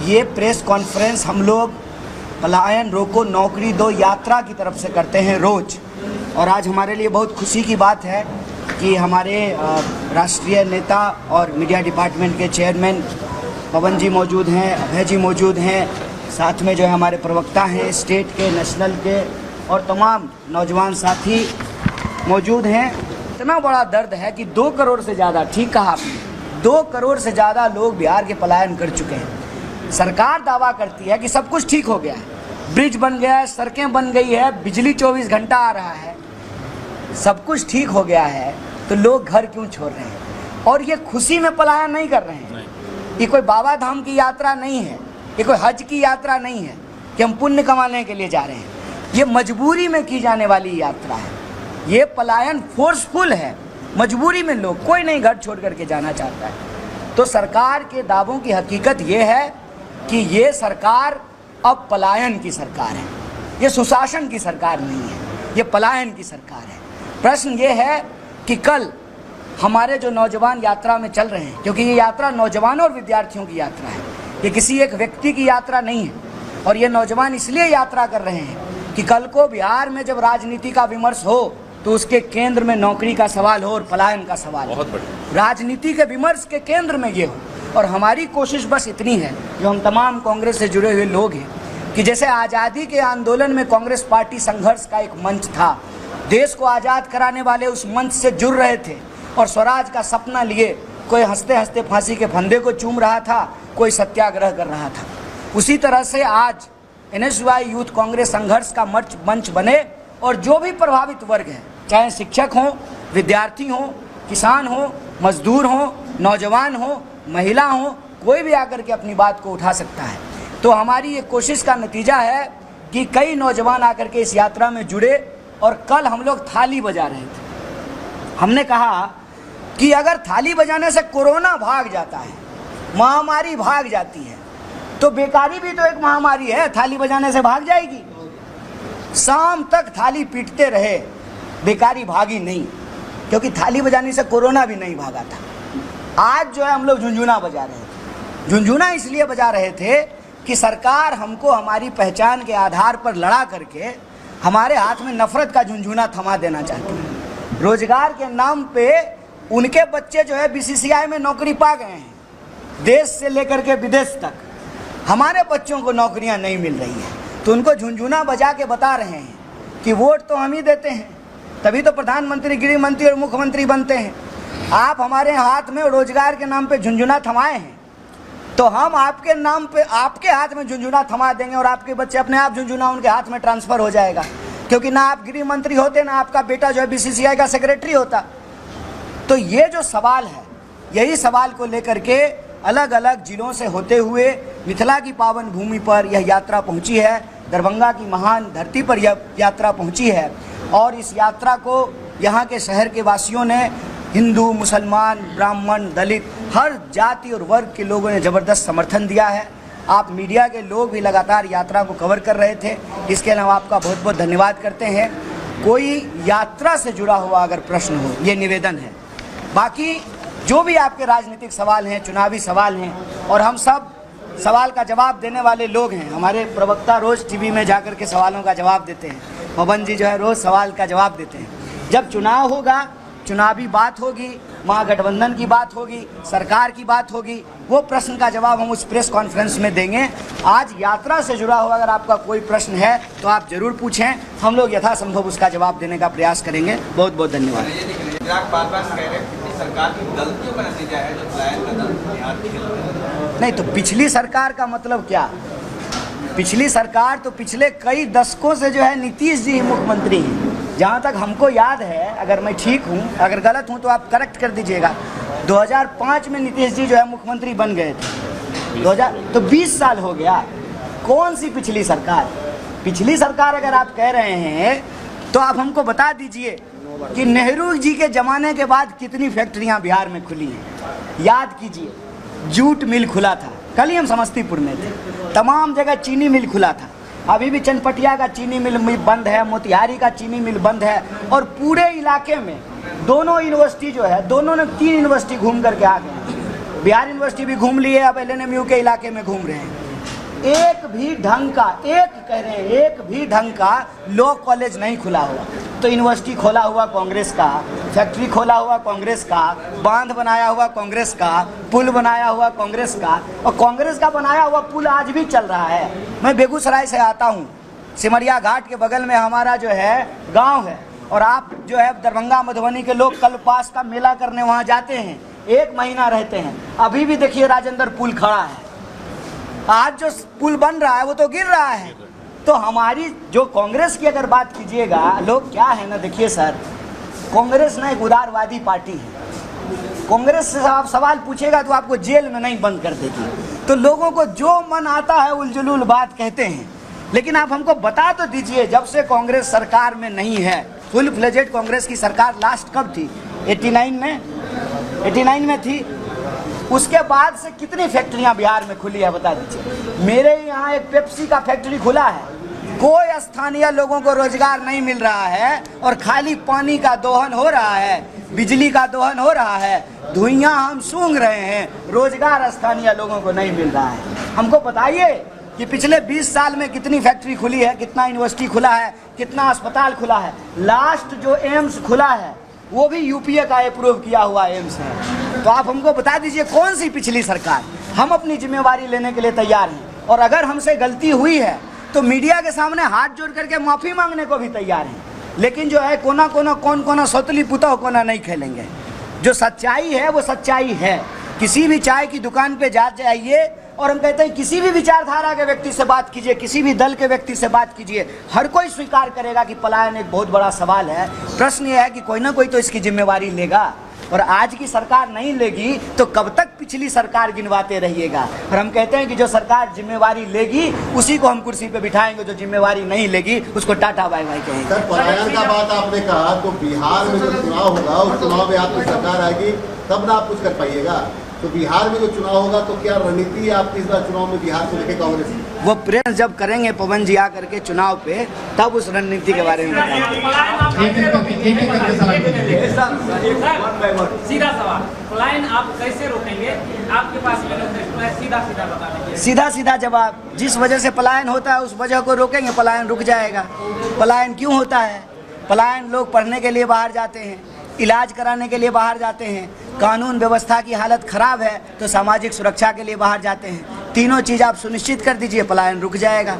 ये press conference हम लोग पलायन रोको नौकरी दो यात्रा की तरफ से करते हैं रोज। और आज हमारे लिए बहुत खुशी की बात है कि हमारे राष्ट्रीय नेता और मीडिया डिपार्टमेंट के चेयरमैन पवन जी मौजूद हैं, अभय जी मौजूद हैं, साथ में जो है हमारे प्रवक्ता हैं स्टेट के, नेशनल के, और तमाम नौजवान साथी मौजूद हैं। इतना बड़ा दर्द है कि 2 करोड़ से ज़्यादा, ठीक कहा आपने, 2 करोड़ से ज़्यादा लोग बिहार के पलायन कर चुके हैं। सरकार दावा करती है कि सब कुछ ठीक हो गया है, ब्रिज बन गया है, सड़कें बन गई है, बिजली 24 घंटा आ रहा है, सब कुछ ठीक हो गया है, तो लोग घर क्यों छोड़ रहे हैं? और ये खुशी में पलायन नहीं कर रहे हैं। ये कोई बाबा धाम की यात्रा नहीं है, ये कोई हज की यात्रा नहीं है कि हम पुण्य कमाने के लिए जा रहे हैं। ये मजबूरी में की जाने वाली यात्रा है। ये पलायन फोर्सफुल है, मजबूरी में लोग, कोई नहीं घर छोड़ करके जाना चाहता है। तो सरकार के दावों की हकीकत ये है कि ये सरकार अब पलायन की सरकार है, ये सुशासन की सरकार नहीं है, ये पलायन की सरकार है। प्रश्न ये है कि कल हमारे जो नौजवान यात्रा में चल रहे हैं, क्योंकि ये यात्रा नौजवानों और विद्यार्थियों की यात्रा है, ये किसी एक व्यक्ति की यात्रा नहीं है। और ये नौजवान इसलिए यात्रा कर रहे हैं कि कल को बिहार में जब राजनीति का विमर्श हो तो उसके केंद्र में नौकरी का सवाल हो और पलायन का सवाल हो। राजनीति के विमर्श के केंद्र में ये हो। और हमारी कोशिश बस इतनी है, जो हम तमाम कांग्रेस से जुड़े हुए लोग हैं, कि जैसे आज़ादी के आंदोलन में कांग्रेस पार्टी संघर्ष का एक मंच था, देश को आज़ाद कराने वाले उस मंच से जुड़ रहे थे और स्वराज का सपना लिए कोई हंसते हंसते फांसी के फंदे को चूम रहा था, कोई सत्याग्रह कर रहा था। उसी तरह से आज NSY यूथ कांग्रेस संघर्ष का मंच बने और जो भी प्रभावित वर्ग है, चाहे शिक्षक हो, विद्यार्थी हो, किसान हो, मजदूर हो, नौजवान हो, महिला हो, कोई भी आकर के अपनी बात को उठा सकता है। तो हमारी ये कोशिश का नतीजा है कि कई नौजवान आकर के इस यात्रा में जुड़े। और कल हम लोग थाली बजा रहे थे। हमने कहा कि अगर थाली बजाने से कोरोना भाग जाता है, महामारी भाग जाती है, तो बेकारी भी तो एक महामारी है, थाली बजाने से भाग जाएगी। शाम तक थाली पीटते रहे, बेकारी भागी नहीं, क्योंकि थाली बजाने से कोरोना भी नहीं भागा था। आज जो है हम लोग झुनझुना बजा रहे थे। झुनझुना इसलिए बजा रहे थे कि सरकार हमको हमारी पहचान के आधार पर लड़ा करके हमारे हाथ में नफरत का झुनझुना थमा देना चाहती है। रोजगार के नाम पे उनके बच्चे जो है BCCI में नौकरी पा गए हैं, देश से लेकर के विदेश तक हमारे बच्चों को नौकरियां नहीं मिल रही हैं। तो उनको झुनझुना बजा के बता रहे हैं कि वोट तो हम ही देते हैं, तभी तो प्रधानमंत्री, गृह मंत्री और मुख्यमंत्री बनते हैं। आप हमारे हाथ में रोजगार के नाम पे झुनझुना थमाए हैं, तो हम आपके नाम पे आपके हाथ में झुनझुना थमा देंगे और आपके बच्चे अपने आप झुनझुना उनके हाथ में ट्रांसफ़र हो जाएगा। क्योंकि ना आप गृह मंत्री होते, ना आपका बेटा जो है BCCI का सेक्रेटरी होता। तो ये जो सवाल है, यही सवाल को लेकर के अलग अलग जिलों से होते हुए मिथिला की पावन भूमि पर यह यात्रा पहुंची है, दरभंगा की महान धरती पर यह यात्रा पहुंची है। और इस यात्रा को यहाँ के शहर के वासियों ने, हिंदू, मुसलमान, ब्राह्मण, दलित, हर जाति और वर्ग के लोगों ने ज़बरदस्त समर्थन दिया है। आप मीडिया के लोग भी लगातार यात्रा को कवर कर रहे थे, इसके अलावा आपका बहुत बहुत धन्यवाद करते हैं। कोई यात्रा से जुड़ा हुआ अगर प्रश्न हो, ये निवेदन है। बाकी जो भी आपके राजनीतिक सवाल हैं, चुनावी सवाल हैं, और हम सब सवाल का जवाब देने वाले लोग हैं। हमारे प्रवक्ता रोज़ TV में जाकर के सवालों का जवाब देते हैं, पवन जी जो है रोज़ सवाल का जवाब देते हैं। जब चुनाव होगा, चुनावी बात होगी, महागठबंधन की बात होगी, सरकार की बात होगी, वो प्रश्न का जवाब हम उस प्रेस कॉन्फ्रेंस में देंगे। आज यात्रा से जुड़ा हुआ अगर आपका कोई प्रश्न है तो आप जरूर पूछें, हम लोग यथासंभव उसका जवाब देने का प्रयास करेंगे। बहुत बहुत धन्यवाद। सरकार की गलतियों का नतीजा है जो पलायन का दल बिहार की गलती नहीं, तो पिछली सरकार का मतलब क्या? पिछली सरकार तो पिछले कई दशकों से जो है नीतीश जी मुख्यमंत्री हैं। जहाँ तक हमको याद है, अगर मैं ठीक हूँ, अगर गलत हूँ तो आप करेक्ट कर दीजिएगा, 2005 में नीतीश जी जो है मुख्यमंत्री बन गए थे। 2000 तो 20 साल हो गया। कौन सी पिछली सरकार? पिछली सरकार अगर आप कह रहे हैं तो आप हमको बता दीजिए कि नेहरू जी के ज़माने के बाद कितनी फैक्ट्रियाँ बिहार में खुली हैं। याद कीजिए, जूट मिल खुला था, कल ही हम समस्तीपुर में थे, तमाम जगह चीनी मिल खुला था। अभी भी चनपटिया का चीनी मिल बंद है, मोतिहारी का चीनी मिल बंद है। और पूरे इलाके में दोनों यूनिवर्सिटी जो है, दोनों ने 3 यूनिवर्सिटी घूम करके आ गए। बिहार यूनिवर्सिटी भी घूम लिए, अब LNMU के इलाके में घूम रहे हैं। एक भी ढंग का, एक कह रहे हैं, एक भी ढंग का लॉ कॉलेज नहीं खुला हुआ। तो यूनिवर्सिटी खोला हुआ कांग्रेस का, फैक्ट्री खोला हुआ कांग्रेस का, बांध बनाया हुआ कांग्रेस का, पुल बनाया हुआ कांग्रेस का, और कांग्रेस का बनाया हुआ पुल आज भी चल रहा है। मैं बेगूसराय से आता हूँ, सिमरिया घाट के बगल में हमारा जो है गांव है, और आप जो है दरभंगा मधुबनी के लोग कल्पास का मेला करने वहाँ जाते हैं, 1 महीना रहते हैं। अभी भी देखिए राजेंद्र पुल खड़ा है, आज जो पुल बन रहा है वो तो गिर रहा है। तो हमारी जो कांग्रेस की अगर बात कीजिएगा, लोग क्या है ना, देखिए सर, कांग्रेस ना एक उदारवादी पार्टी है। कांग्रेस से आप सवाल पूछेगा तो आपको जेल में नहीं बंद कर देगी। तो लोगों को जो मन आता है उलझुल बात कहते हैं। लेकिन आप हमको बता तो दीजिए, जब से कांग्रेस सरकार में नहीं है, फुल फ्लेजेड कांग्रेस की सरकार लास्ट कब थी? 89 में थी। उसके बाद से कितनी फैक्ट्रियां बिहार में खुली है बता दीजिए। मेरे यहाँ एक पेप्सी का फैक्ट्री खुला है, कोई स्थानीय लोगों को रोजगार नहीं मिल रहा है, और खाली पानी का दोहन हो रहा है, बिजली का दोहन हो रहा है, धुइयां हम सूंघ रहे हैं, रोजगार स्थानीय लोगों को नहीं मिल रहा है। हमको बताइए कि पिछले 20 साल में कितनी फैक्ट्री खुली है, कितना यूनिवर्सिटी खुला है, कितना अस्पताल खुला है। लास्ट जो एम्स खुला है वो भी यूपीए का अप्रूव किया हुआ एम्स है। तो आप हमको बता दीजिए कौन सी पिछली सरकार। हम अपनी जिम्मेवारी लेने के लिए तैयार हैं, और अगर हमसे गलती हुई है तो मीडिया के सामने हाथ जोड़ करके माफ़ी मांगने को भी तैयार हैं। लेकिन जो है कोना कोना कौन कोना सौतली पुता कोना नहीं खेलेंगे। जो सच्चाई है वो सच्चाई है। किसी भी चाय की दुकान पे जा जाइए, और हम कहते हैं किसी भी विचारधारा के व्यक्ति से बात कीजिए, किसी भी दल के व्यक्ति से बात कीजिए, हर कोई स्वीकार करेगा कि पलायन एक बहुत बड़ा सवाल है। प्रश्न ये है कि कोई ना कोई तो इसकी जिम्मेवारी लेगा, और आज की सरकार नहीं लेगी तो कब तक पिछली सरकार गिनवाते रहिएगा। और हम कहते हैं कि जो सरकार जिम्मेवारी लेगी उसी को हम कुर्सी पे बिठाएंगे, जो जिम्मेवारी नहीं लेगी उसको टाटा बाय बाय कहेंगे। सर, पलायन का बात आपने कहा, तो बिहार में जो चुनाव होगा उस चुनाव में आपकी सरकार आएगी तब ना आप कुछ कर पाइएगा। तो बिहार में जो चुनाव होगा तो क्या रणनीति है आपकी इस बार चुनाव में बिहार को लेकर कांग्रेस? वो प्रेस जब करेंगे पवन जी आ करके चुनाव पे, तब उस रणनीति के बारे में बताएंगे। सीधा सवाल, पलायन आप कैसे रोकेंगे? आपके पास सीधा सीधा बता दीजिए। सीधा सीधा जवाब, जिस वजह से पलायन होता है उस वजह को रोकेंगे, पलायन रुक जाएगा। पलायन क्यों होता है? पलायन लोग पढ़ने के लिए बाहर जाते हैं, इलाज कराने के लिए बाहर जाते हैं, कानून व्यवस्था की हालत खराब है तो सामाजिक सुरक्षा के लिए बाहर जाते हैं। तीनों चीज़ आप सुनिश्चित कर दीजिए, पलायन रुक जाएगा।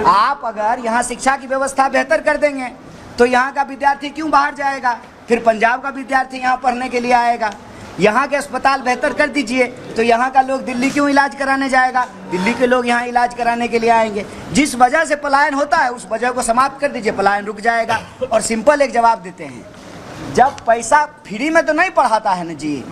आप अगर यहाँ शिक्षा की व्यवस्था बेहतर कर देंगे तो यहाँ का विद्यार्थी क्यों बाहर जाएगा? फिर पंजाब का विद्यार्थी यहाँ पढ़ने के लिए आएगा। यहाँ के अस्पताल बेहतर कर दीजिए तो यहाँ का लोग दिल्ली क्यों इलाज कराने जाएगा? दिल्ली के लोग यहाँ इलाज कराने के लिए आएंगे। जिस वजह से पलायन होता है उस वजह को समाप्त कर दीजिए, पलायन रुक जाएगा। और सिंपल एक जवाब देते हैं, जब पैसा फ्री में तो नहीं पढ़ाता है ना जी,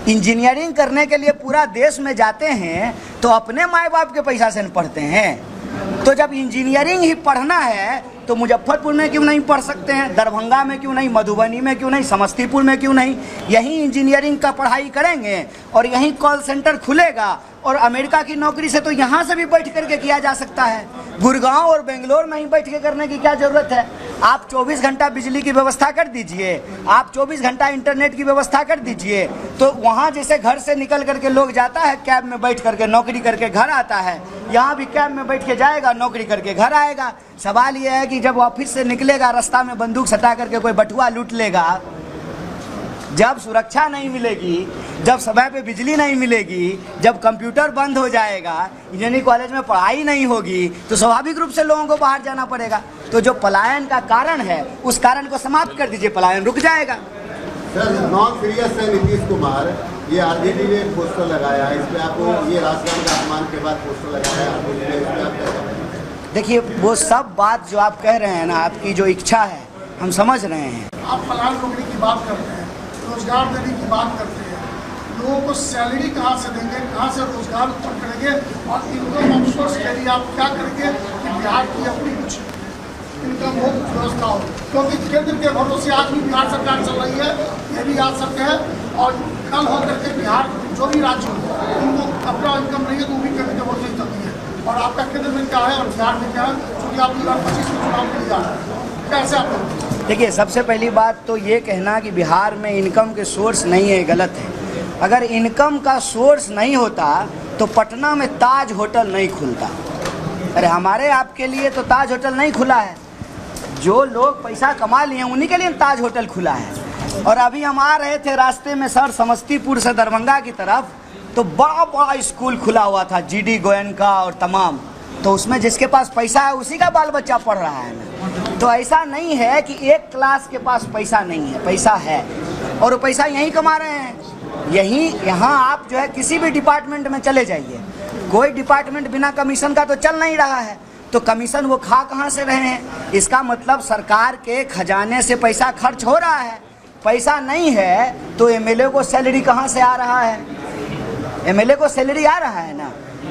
इंजीनियरिंग करने के लिए पूरा देश में जाते हैं तो अपने माँ बाप के पैसा से पढ़ते हैं। तो जब इंजीनियरिंग ही पढ़ना है तो मुजफ्फरपुर में क्यों नहीं पढ़ सकते हैं, दरभंगा में क्यों नहीं, मधुबनी में क्यों नहीं, समस्तीपुर में क्यों नहीं? यहीं इंजीनियरिंग का पढ़ाई करेंगे और यहीं कॉल सेंटर खुलेगा, और अमेरिका की नौकरी से तो यहाँ से भी बैठ करके किया जा सकता है। गुड़गांव और बेंगलोर में ही बैठ के करने की क्या ज़रूरत है? आप 24 घंटा बिजली की व्यवस्था कर दीजिए, आप 24 घंटा इंटरनेट की व्यवस्था कर दीजिए, तो वहाँ जैसे घर से निकल करके लोग जाता है कैब में बैठ करके नौकरी करके घर आता है, यहाँ भी कैब में बैठ के जाएगा, नौकरी करके घर आएगा। सवाल ये है कि जब ऑफिस से निकलेगा रास्ता में बंदूक सटा करके कोई बटुआ लूट लेगा, जब सुरक्षा नहीं मिलेगी, जब समय पे बिजली नहीं मिलेगी, जब कंप्यूटर बंद हो जाएगा, इंजीनियरिंग कॉलेज में पढ़ाई नहीं होगी, तो स्वाभाविक रूप से लोगों को बाहर जाना पड़ेगा। तो जो पलायन का कारण है उस कारण को समाप्त कर दीजिए, पलायन रुक जाएगा। सर, नॉन सीरियस है नीतीश कुमार, ये आरजेडी ने पोस्टर लगाया है, इसमें आपको ये राजस्थान का अपमान के बाद पोस्टर लगाया है आरजेडी ने, इसमें आप क्या कहेंगे? देखिए वो सब बात जो आप कह रहे हैं ना, आपकी जो इच्छा है हम समझ रहे हैं। आप पलायन रोकने की बात करते हैं, रोजगार देने की बात करते हैं, लोगों को सैलरी कहाँ से देंगे, कहाँ से रोजगार उत्पन्न करेंगे, और इनकम ऑफ सोर्स के लिए आप क्या करेंगे कि बिहार की अपनी कुछ इनकम हो, व्यवस्था हो? क्योंकि केंद्र के भरोसे आज भी बिहार सरकार चल रही है, ये भी याद सकते हैं। और कल होकर के बिहार जो भी राज्य हो उनको अपना इनकम नहीं है तो वो भी केंद्र के भरोसे चलती है। और आपका केंद्र में क्या है और बिहार में क्या है, क्योंकि आप 2025 में चुनाव के लिए जा रहे हैं, कैसे आप? देखिए सबसे पहली बात तो ये कहना कि बिहार में इनकम के सोर्स नहीं है, गलत है। अगर इनकम का सोर्स नहीं होता तो पटना में ताज होटल नहीं खुलता। अरे हमारे आपके लिए तो ताज होटल नहीं खुला है, जो लोग पैसा कमा लिए हैं उन्हीं के लिए ताज होटल खुला है। और अभी हम आ रहे थे रास्ते में सर समस्तीपुर से दरभंगा की तरफ, तो बड़ा बड़ा स्कूल खुला हुआ था GD गोयनका और तमाम, तो उसमें जिसके पास पैसा है उसी का बाल बच्चा पढ़ रहा है ना। तो ऐसा नहीं है कि एक क्लास के पास पैसा नहीं है, पैसा है और वो पैसा यहीं कमा रहे हैं। यहाँ आप जो है किसी भी डिपार्टमेंट में चले जाइए, कोई डिपार्टमेंट बिना कमीशन का तो चल नहीं रहा है, तो कमीशन वो खा कहाँ से रहे हैं? इसका मतलब सरकार के खजाने से पैसा खर्च हो रहा है। पैसा नहीं है तो MLA को सैलरी कहाँ से आ रहा है? MLA को सैलरी आ रहा है ना,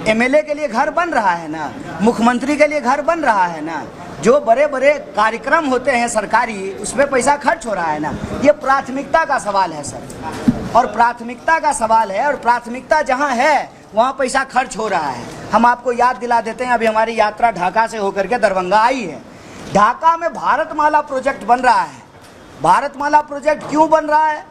MLA के लिए घर बन रहा है ना, मुख्यमंत्री के लिए घर बन रहा है ना, जो बड़े बड़े कार्यक्रम होते हैं सरकारी उसमें पैसा खर्च हो रहा है ना। ये प्राथमिकता का सवाल है सर, और प्राथमिकता का सवाल है, और प्राथमिकता जहाँ है वहाँ पैसा खर्च हो रहा है। हम आपको याद दिला देते हैं, अभी हमारी यात्रा ढाका से होकर के दरभंगा आई है। ढाका में भारतमाला प्रोजेक्ट बन रहा है। भारतमाला प्रोजेक्ट क्यों बन रहा है,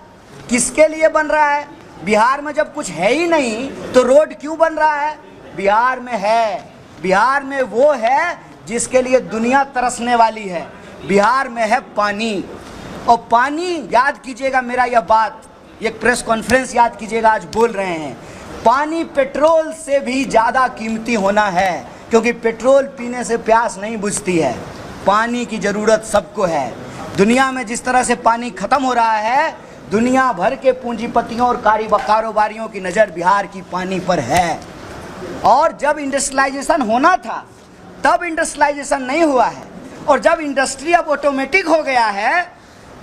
किसके लिए बन रहा है? बिहार में जब कुछ है ही नहीं तो रोड क्यों बन रहा है? बिहार में है, बिहार में वो है जिसके लिए दुनिया तरसने वाली है। बिहार में है पानी, और पानी याद कीजिएगा मेरा यह बात, एक प्रेस कॉन्फ्रेंस याद कीजिएगा, आज बोल रहे हैं, पानी पेट्रोल से भी ज़्यादा कीमती होना है, क्योंकि पेट्रोल पीने से प्यास नहीं बुझती है। पानी की ज़रूरत सबको है। दुनिया में जिस तरह से पानी ख़त्म हो रहा है, दुनिया भर के पूंजीपतियों और कारोबारियों की नज़र बिहार की पानी पर है। और जब इंडस्ट्रियलाइजेशन होना था तब इंडस्ट्रियलाइजेशन नहीं हुआ है, और जब इंडस्ट्री अब ऑटोमेटिक हो गया है,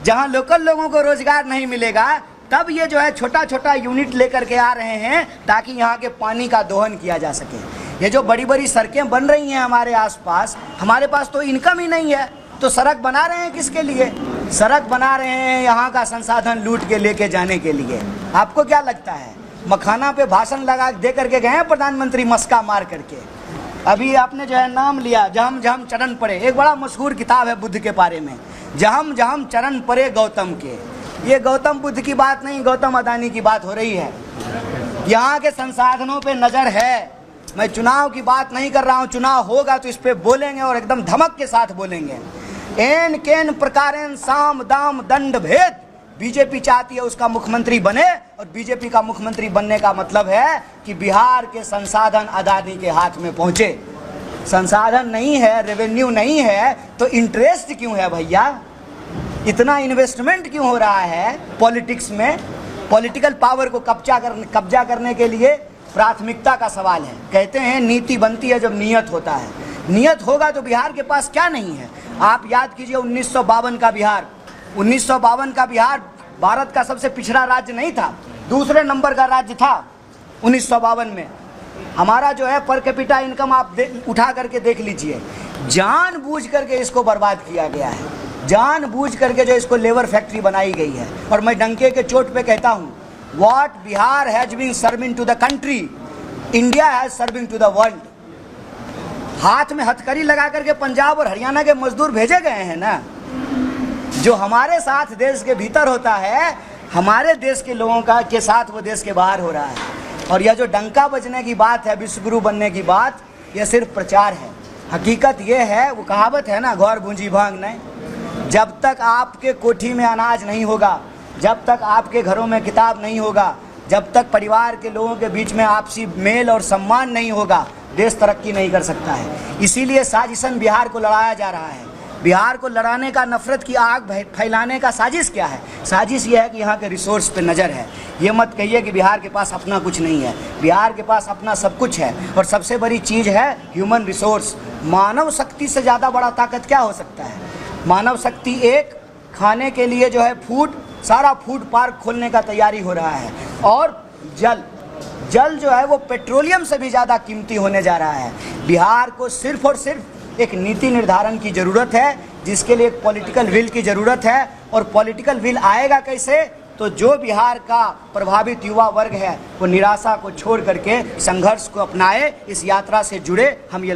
जहां लोकल लोगों को रोजगार नहीं मिलेगा, तब ये जो है छोटा छोटा यूनिट लेकर के आ रहे हैं ताकि यहाँ के पानी का दोहन किया जा सके। ये जो बड़ी बड़ी सड़कें बन रही हैं हमारे आसपास, हमारे पास तो इनकम ही नहीं है, तो सड़क बना रहे हैं किसके लिए? सड़क बना रहे हैं यहाँ का संसाधन लूट के लेके जाने के लिए। आपको क्या लगता है, मखाना पे भाषण लगा दे करके गए हैं प्रधानमंत्री मस्का मार करके? अभी आपने जो है नाम लिया, जहम जहम चरण पड़े, एक बड़ा मशहूर किताब है बुद्ध के बारे में, जहम जहम चरण पड़े गौतम के। ये गौतम बुद्ध की बात नहीं, गौतम अदानी की बात हो रही है। यहाँ के संसाधनों पे नज़र है। मैं चुनाव की बात नहीं कर रहा हूँ, चुनाव होगा तो इस पे बोलेंगे और एकदम धमक के साथ बोलेंगे। एन केन प्रकारेण साम दाम दंड भेद बीजेपी चाहती है उसका मुख्यमंत्री बने, और बीजेपी का मुख्यमंत्री बनने का मतलब है कि बिहार के संसाधन अदानी के हाथ में पहुंचे। संसाधन नहीं है, रेवेन्यू नहीं है, तो इंटरेस्ट क्यों है भैया? इतना इन्वेस्टमेंट क्यों हो रहा है पॉलिटिक्स में? पॉलिटिकल पावर को कब्जा करने के लिए प्राथमिकता का सवाल है। कहते हैं नीति बनती है जब नियत होता है। नियत होगा तो बिहार के पास क्या नहीं है? आप याद कीजिए 1952 का बिहार। 1952 का बिहार भारत का सबसे पिछड़ा राज्य नहीं था, दूसरे नंबर का राज्य था 1952 में। हमारा जो है पर कैपिटा इनकम आप उठा करके देख लीजिए। जानबूझ करके इसको बर्बाद किया गया है, जानबूझ करके जो इसको लेबर फैक्ट्री बनाई गई है। और मैं डंके के चोट पे कहता हूँ, what Bihar has been serving to the country, India has serving to the world. हाथ में हथकड़ी लगा करके पंजाब और हरियाणा के मजदूर भेजे गए हैं ना। जो हमारे साथ देश के भीतर होता है, हमारे देश के लोगों का के साथ वो देश के बाहर हो रहा है। और यह जो डंका बजने की बात है, विश्वगुरु बनने की बात, यह सिर्फ प्रचार है। हकीकत ये है, वो कहावत है ना, घौर भूंजी भांग नहीं। जब तक आपके कोठी में अनाज नहीं होगा, जब तक आपके घरों में किताब नहीं होगा, जब तक परिवार के लोगों के बीच में आपसी मेल और सम्मान नहीं होगा, देश तरक्की नहीं कर सकता है। इसीलिए साजिशन बिहार को लड़ाया जा रहा है। बिहार को लड़ाने का, नफरत की आग फैलाने का साजिश क्या है? साजिश ये है कि यहाँ के रिसोर्स पे नज़र है। ये मत कहिए कि बिहार के पास अपना कुछ नहीं है, बिहार के पास अपना सब कुछ है। और सबसे बड़ी चीज़ है ह्यूमन रिसोर्स। मानव शक्ति से ज़्यादा बड़ा ताकत क्या हो सकता है? मानव शक्ति एक, खाने के लिए जो है फूड, सारा फूड पार्क खोलने का तैयारी हो रहा है। और जल जो है वो पेट्रोलियम से भी ज़्यादा कीमती होने जा रहा है। बिहार को सिर्फ और सिर्फ एक नीति निर्धारण की ज़रूरत है, जिसके लिए एक पॉलिटिकल विल की ज़रूरत है। और पॉलिटिकल विल आएगा कैसे? तो जो बिहार का प्रभावित युवा वर्ग है वो निराशा को छोड़ करके संघर्ष को अपनाए, इस यात्रा से जुड़े। हम ये